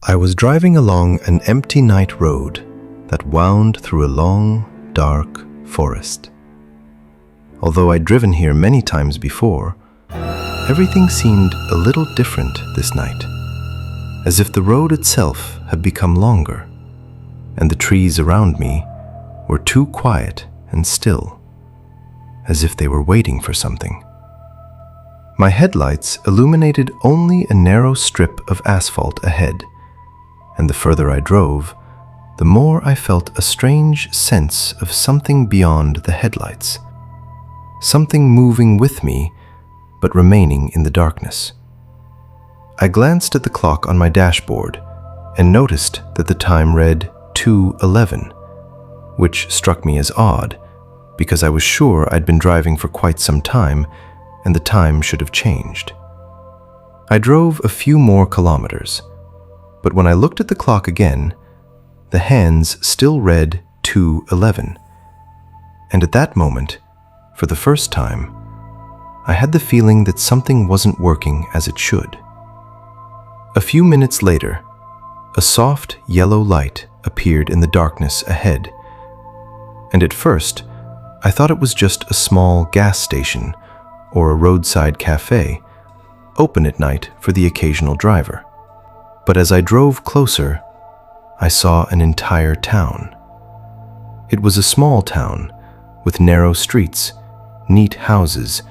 I was driving along an empty night road that wound through a long, dark forest. Although I'd driven here many times before, everything seemed a little different this night, as if the road itself had become longer, and the trees around me were too quiet and still, as if they were waiting for something. My headlights illuminated only a narrow strip of asphalt ahead, and the further I drove, the more I felt a strange sense of something beyond the headlights, something moving with me but remaining in the darkness. I glanced at the clock on my dashboard and noticed that the time read 2:11, which struck me as odd because I was sure I'd been driving for quite some time and the time should have changed. I drove a few more kilometers, but when I looked at the clock again, the hands still read 2:11, and at that moment, for the first time, I had the feeling that something wasn't working as it should. A few minutes later, a soft yellow light appeared in the darkness ahead, and at first, I thought it was just a small gas station or a roadside cafe, open at night for the occasional driver. But as I drove closer, I saw an entire town. It was a small town with narrow streets, neat houses,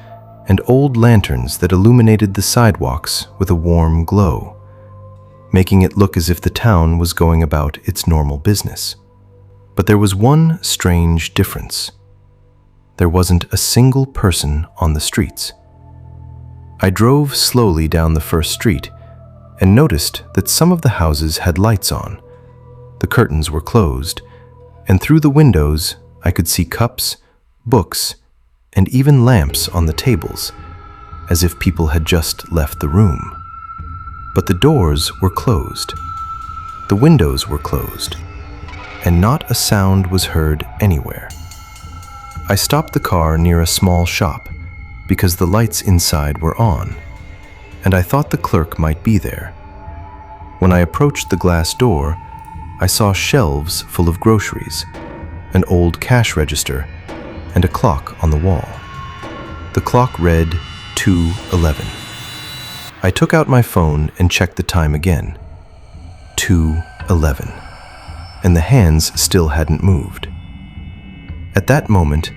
and old lanterns that illuminated the sidewalks with a warm glow, making it look as if the town was going about its normal business. But there was one strange difference. There wasn't a single person on the streets. I drove slowly down the first street and noticed that some of the houses had lights on. The curtains were closed, and through the windows I could see cups, books, and even lamps on the tables, as if people had just left the room. But the doors were closed, the windows were closed, and not a sound was heard anywhere. I stopped the car near a small shop because the lights inside were on, and I thought the clerk might be there. When I approached the glass door, I saw shelves full of groceries, an old cash register, and a clock on the wall. The clock read 2:11. I took out my phone and checked the time again. 2:11. And the hands still hadn't moved. At that moment,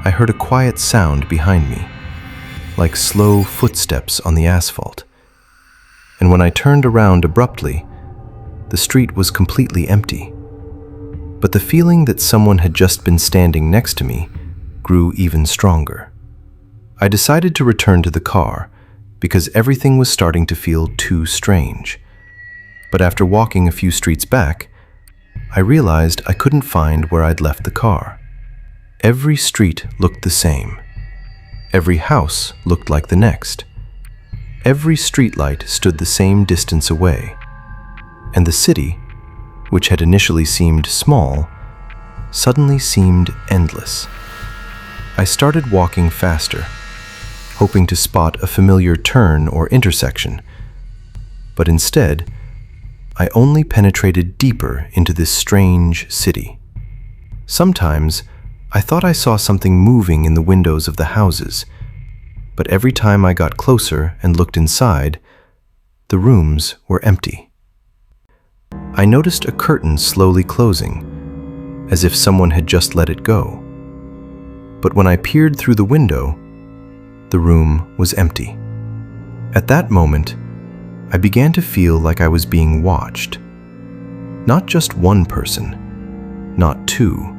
I heard a quiet sound behind me, like slow footsteps on the asphalt. And when I turned around abruptly, the street was completely empty. But the feeling that someone had just been standing next to me grew even stronger. I decided to return to the car because everything was starting to feel too strange. But after walking a few streets back, I realized I couldn't find where I'd left the car. Every street looked the same. Every house looked like the next. Every streetlight stood the same distance away. And the city, which had initially seemed small, suddenly seemed endless. I started walking faster, hoping to spot a familiar turn or intersection, but instead, I only penetrated deeper into this strange city. Sometimes, I thought I saw something moving in the windows of the houses, but every time I got closer and looked inside, the rooms were empty. I noticed a curtain slowly closing, as if someone had just let it go. But when I peered through the window, the room was empty. At that moment, I began to feel like I was being watched. Not just one person, not two,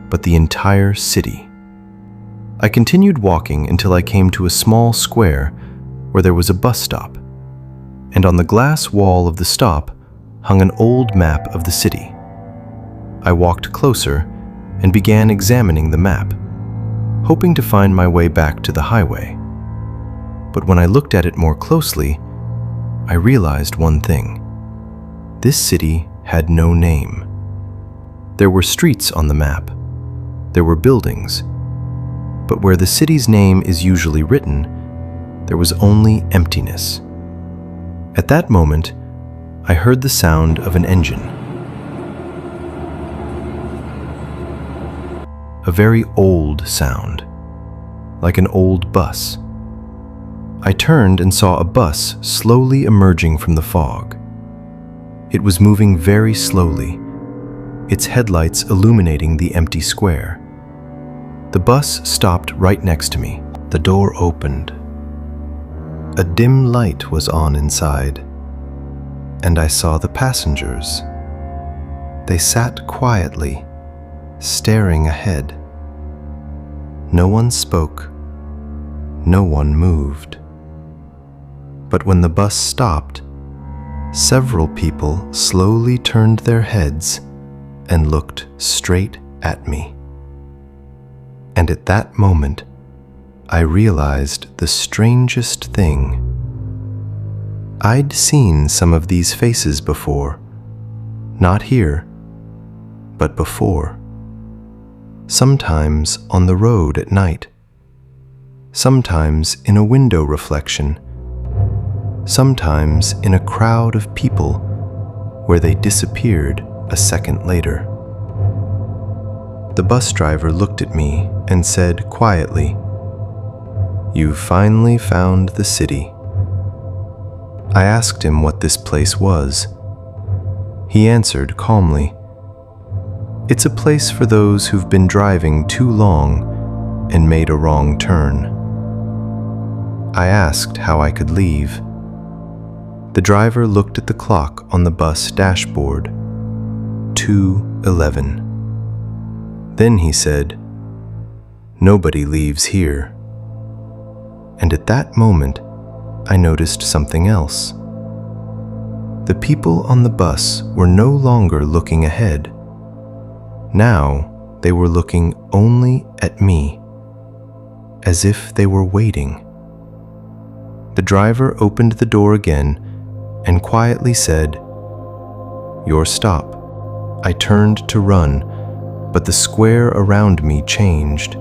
but the entire city. I continued walking until I came to a small square where there was a bus stop, and on the glass wall of the stop hung an old map of the city. I walked closer and began examining the map, hoping to find my way back to the highway. But when I looked at it more closely, I realized one thing. This city had no name. There were streets on the map. There were buildings. But where the city's name is usually written, there was only emptiness. At that moment, I heard the sound of an engine. A very old sound, like an old bus. I turned and saw a bus slowly emerging from the fog. It was moving very slowly, its headlights illuminating the empty square. The bus stopped right next to me. The door opened. A dim light was on inside, and I saw the passengers. They sat quietly, staring ahead. No one spoke. No one moved. But when the bus stopped, several people slowly turned their heads and looked straight at me. And at that moment, I realized the strangest thing. I'd seen some of these faces before, not here, but before. Sometimes on the road at night, sometimes in a window reflection, sometimes in a crowd of people where they disappeared a second later. The bus driver looked at me and said quietly, "You've finally found the city." I asked him what this place was. He answered calmly, "It's a place for those who've been driving too long and made a wrong turn." I asked how I could leave. The driver looked at the clock on the bus dashboard. 2:11. Then he said, "Nobody leaves here." And at that moment, I noticed something else. The people on the bus were no longer looking ahead. Now they were looking only at me, as if they were waiting. The driver opened the door again and quietly said, "Your stop." I turned to run, but the square around me changed.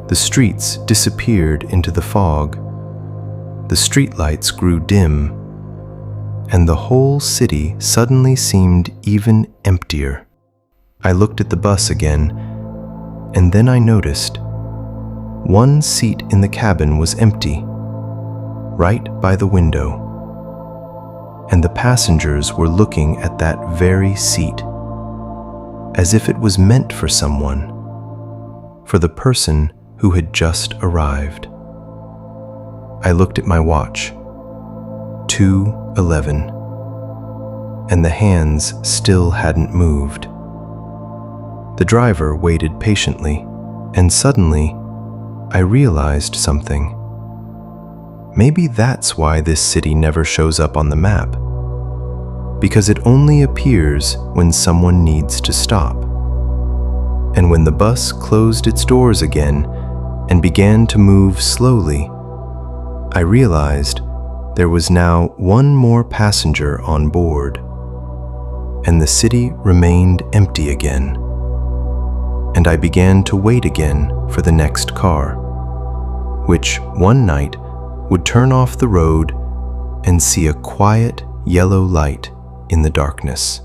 The streets disappeared into the fog. The streetlights grew dim, and the whole city suddenly seemed even emptier. I looked at the bus again, and then I noticed one seat in the cabin was empty, right by the window. And the passengers were looking at that very seat, as if it was meant for someone, for the person who had just arrived. I looked at my watch, 2:11, and the hands still hadn't moved. The driver waited patiently, and suddenly, I realized something. Maybe that's why this city never shows up on the map, because it only appears when someone needs to stop. And when the bus closed its doors again and began to move slowly, I realized there was now one more passenger on board, and the city remained empty again. And I began to wait again for the next car, which one night would turn off the road and see a quiet yellow light in the darkness.